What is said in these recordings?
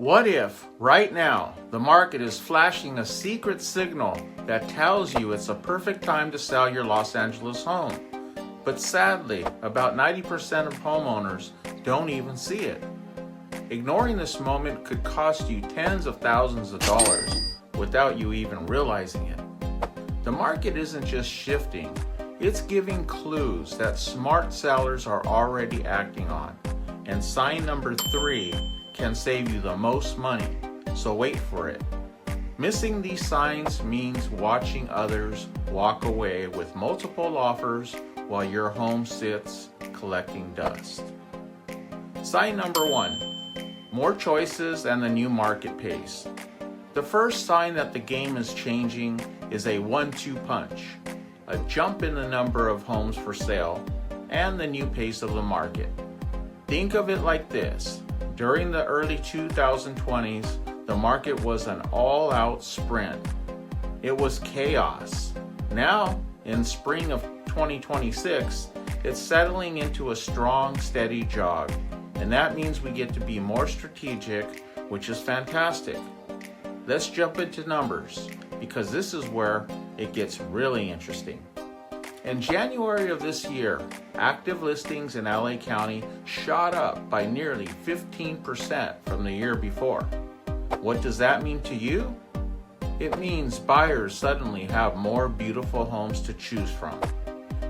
What if, right now, the market is flashing a secret signal that tells you it's a perfect time to sell your Los Angeles home? But sadly, about 90% of homeowners don't even see it. Ignoring this moment could cost you tens of thousands of dollars without you even realizing it. The market isn't just shifting, it's giving clues that smart sellers are already acting on. And sign number 3 can save you the most money, so wait for it. Missing these signs means watching others walk away with multiple offers while your home sits collecting dust. Sign number 1, more choices and the new market pace. The first sign that the game is changing is a 1-2 punch, a jump in the number of homes for sale and the new pace of the market. Think of it like this. During the early 2020s, the market was an all-out sprint. It was chaos. Now, in spring of 2026, it's settling into a strong, steady jog. And that means we get to be more strategic, which is fantastic. Let's jump into numbers, because this is where it gets really interesting. In January of this year, active listings in LA County shot up by nearly 15% from the year before. What does that mean to you? It means buyers suddenly have more beautiful homes to choose from.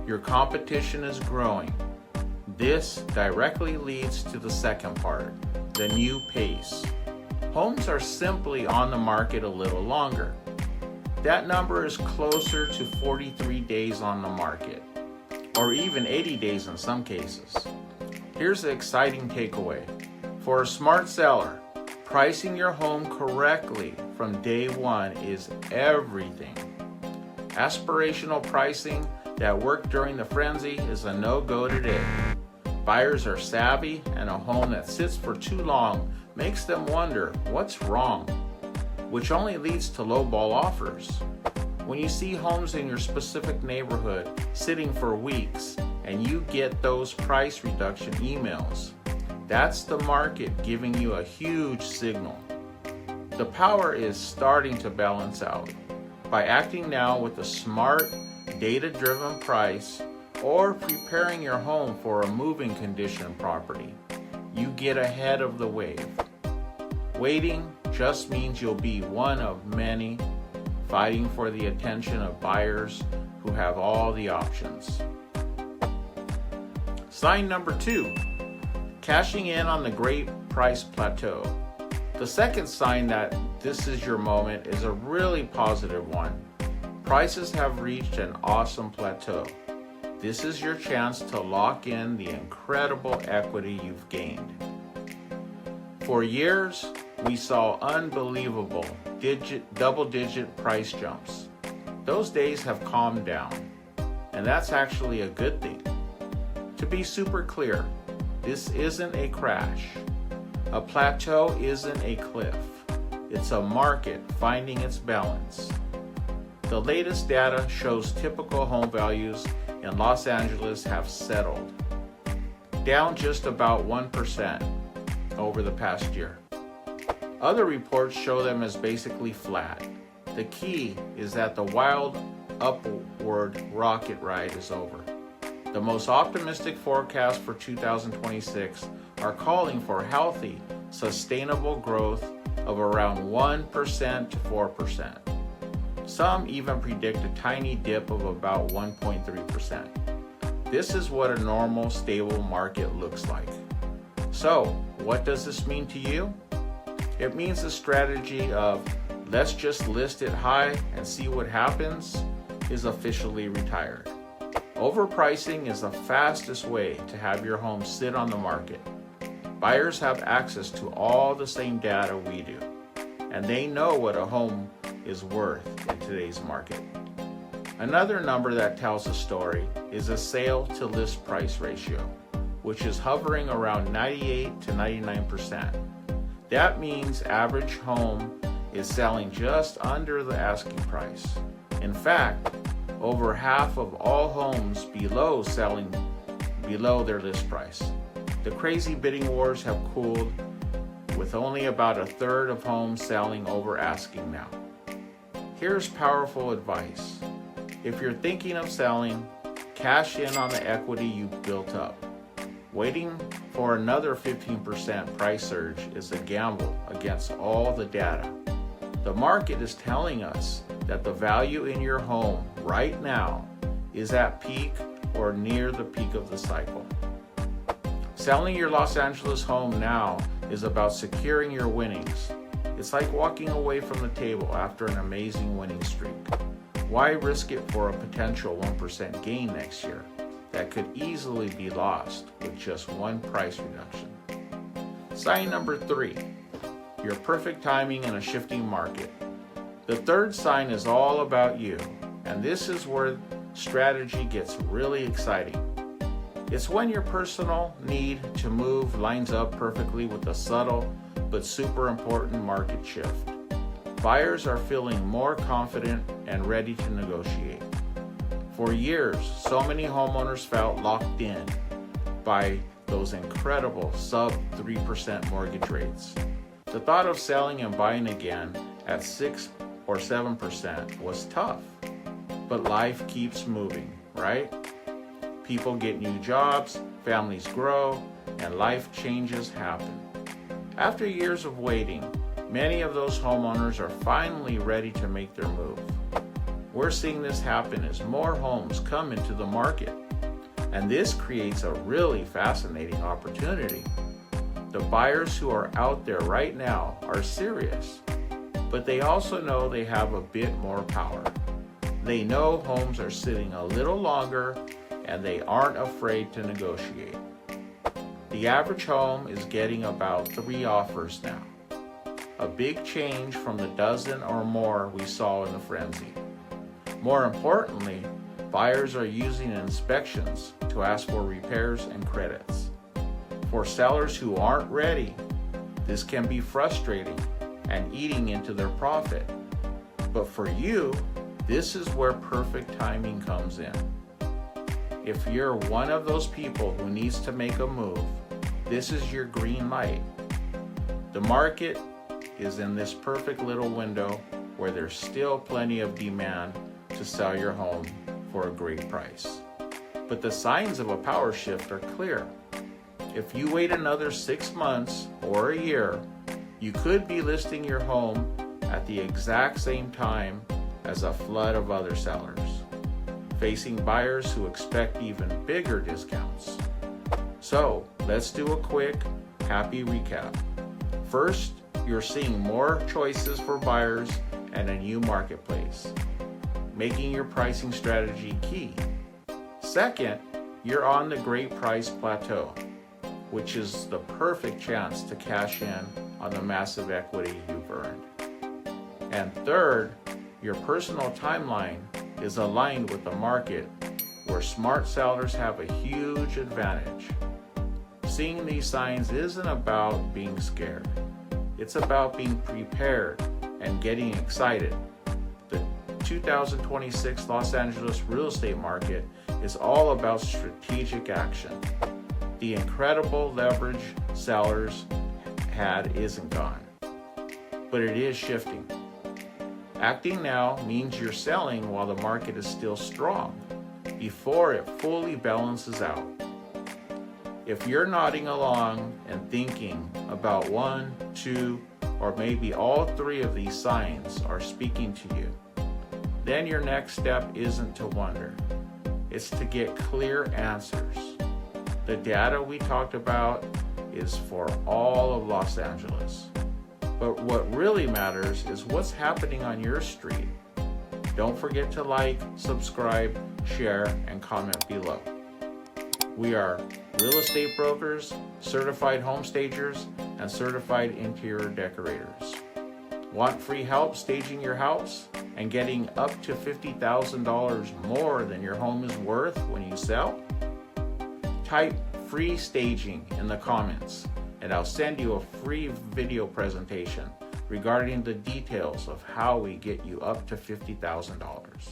Your competition is growing. This directly leads to the second part, the new pace. Homes are simply on the market a little longer. That number is closer to 43 days on the market, or even 80 days in some cases. Here's the exciting takeaway. For a smart seller, pricing your home correctly from day one is everything. Aspirational pricing that worked during the frenzy is a no-go today. Buyers are savvy, and a home that sits for too long makes them wonder what's wrong, which only leads to lowball offers. When you see homes in your specific neighborhood sitting for weeks and you get those price reduction emails, that's the market giving you a huge signal. The power is starting to balance out. By acting now with a smart, data-driven price or preparing your home for a moving condition property, you get ahead of the wave. Waiting just means you'll be one of many fighting for the attention of buyers who have all the options. Sign number 2, cashing in on the great price plateau. The second sign that this is your moment is a really positive one. Prices have reached an awesome plateau. This is your chance to lock in the incredible equity you've gained. For years, we saw unbelievable double-digit price jumps. Those days have calmed down, and that's actually a good thing. To be super clear, this isn't a crash. A plateau isn't a cliff. It's a market finding its balance. The latest data shows typical home values in Los Angeles have settled, down just about 1% over the past year. Other reports show them as basically flat. The key is that the wild upward rocket ride is over. The most optimistic forecasts for 2026 are calling for healthy, sustainable growth of around 1% to 4%. Some even predict a tiny dip of about 1.3%. This is what a normal, stable market looks like. So, what does this mean to you? It means the strategy of let's just list it high and see what happens is officially retired. Overpricing is the fastest way to have your home sit on the market. Buyers have access to all the same data we do, and they know what a home is worth in today's market. Another number that tells a story is a sale to list price ratio, which is hovering around 98 to 99%. That means average home is selling just under the asking price. In fact, over half of all homes selling below their list price. The crazy bidding wars have cooled with only about a third of homes selling over asking now. Here's powerful advice. If you're thinking of selling, cash in on the equity you've built up. Waiting for another 15% price surge is a gamble against all the data. The market is telling us that the value in your home right now is at peak or near the peak of the cycle. Selling your Los Angeles home now is about securing your winnings. It's like walking away from the table after an amazing winning streak. Why risk it for a potential 1% gain next year that could easily be lost with just one price reduction? Sign number 3, your perfect timing in a shifting market. The third sign is all about you, and this is where strategy gets really exciting. It's when your personal need to move lines up perfectly with a subtle but super important market shift. Buyers are feeling more confident and ready to negotiate. For years, so many homeowners felt locked in by those incredible sub 3% mortgage rates. The thought of selling and buying again at 6 or 7% was tough, but life keeps moving, right? People get new jobs, families grow, and life changes happen. After years of waiting, many of those homeowners are finally ready to make their move. We're seeing this happen as more homes come into the market, and this creates a really fascinating opportunity. The buyers who are out there right now are serious, but they also know they have a bit more power. They know homes are sitting a little longer, and they aren't afraid to negotiate. The average home is getting about 3 offers now, a big change from the dozen or more we saw in the frenzy. More importantly, buyers are using inspections to ask for repairs and credits. For sellers who aren't ready, this can be frustrating and eating into their profit. But for you, this is where perfect timing comes in. If you're one of those people who needs to make a move, this is your green light. The market is in this perfect little window where there's still plenty of demand to sell your home for a great price. But the signs of a power shift are clear. If you wait another 6 months or a year, you could be listing your home at the exact same time as a flood of other sellers, facing buyers who expect even bigger discounts. So let's do a quick, happy recap. First, you're seeing more choices for buyers and a new marketplace, making your pricing strategy key. Second, you're on the great price plateau, which is the perfect chance to cash in on the massive equity you've earned. And third, your personal timeline is aligned with the market where smart sellers have a huge advantage. Seeing these signs isn't about being scared. It's about being prepared and getting excited. The 2026 Los Angeles real estate market is all about strategic action. The incredible leverage sellers had isn't gone, but it is shifting. Acting now means you're selling while the market is still strong, before it fully balances out. If you're nodding along and thinking about 1, 2, or maybe all 3 of these signs are speaking to you, then your next step isn't to wonder. It's to get clear answers. The data we talked about is for all of Los Angeles. But what really matters is what's happening on your street. Don't forget to like, subscribe, share, and comment below. We are real estate brokers, certified home stagers, and certified interior decorators. Want free help staging your house and getting up to $50,000 more than your home is worth when you sell? Type free staging in the comments and I'll send you a free video presentation regarding the details of how we get you up to $50,000.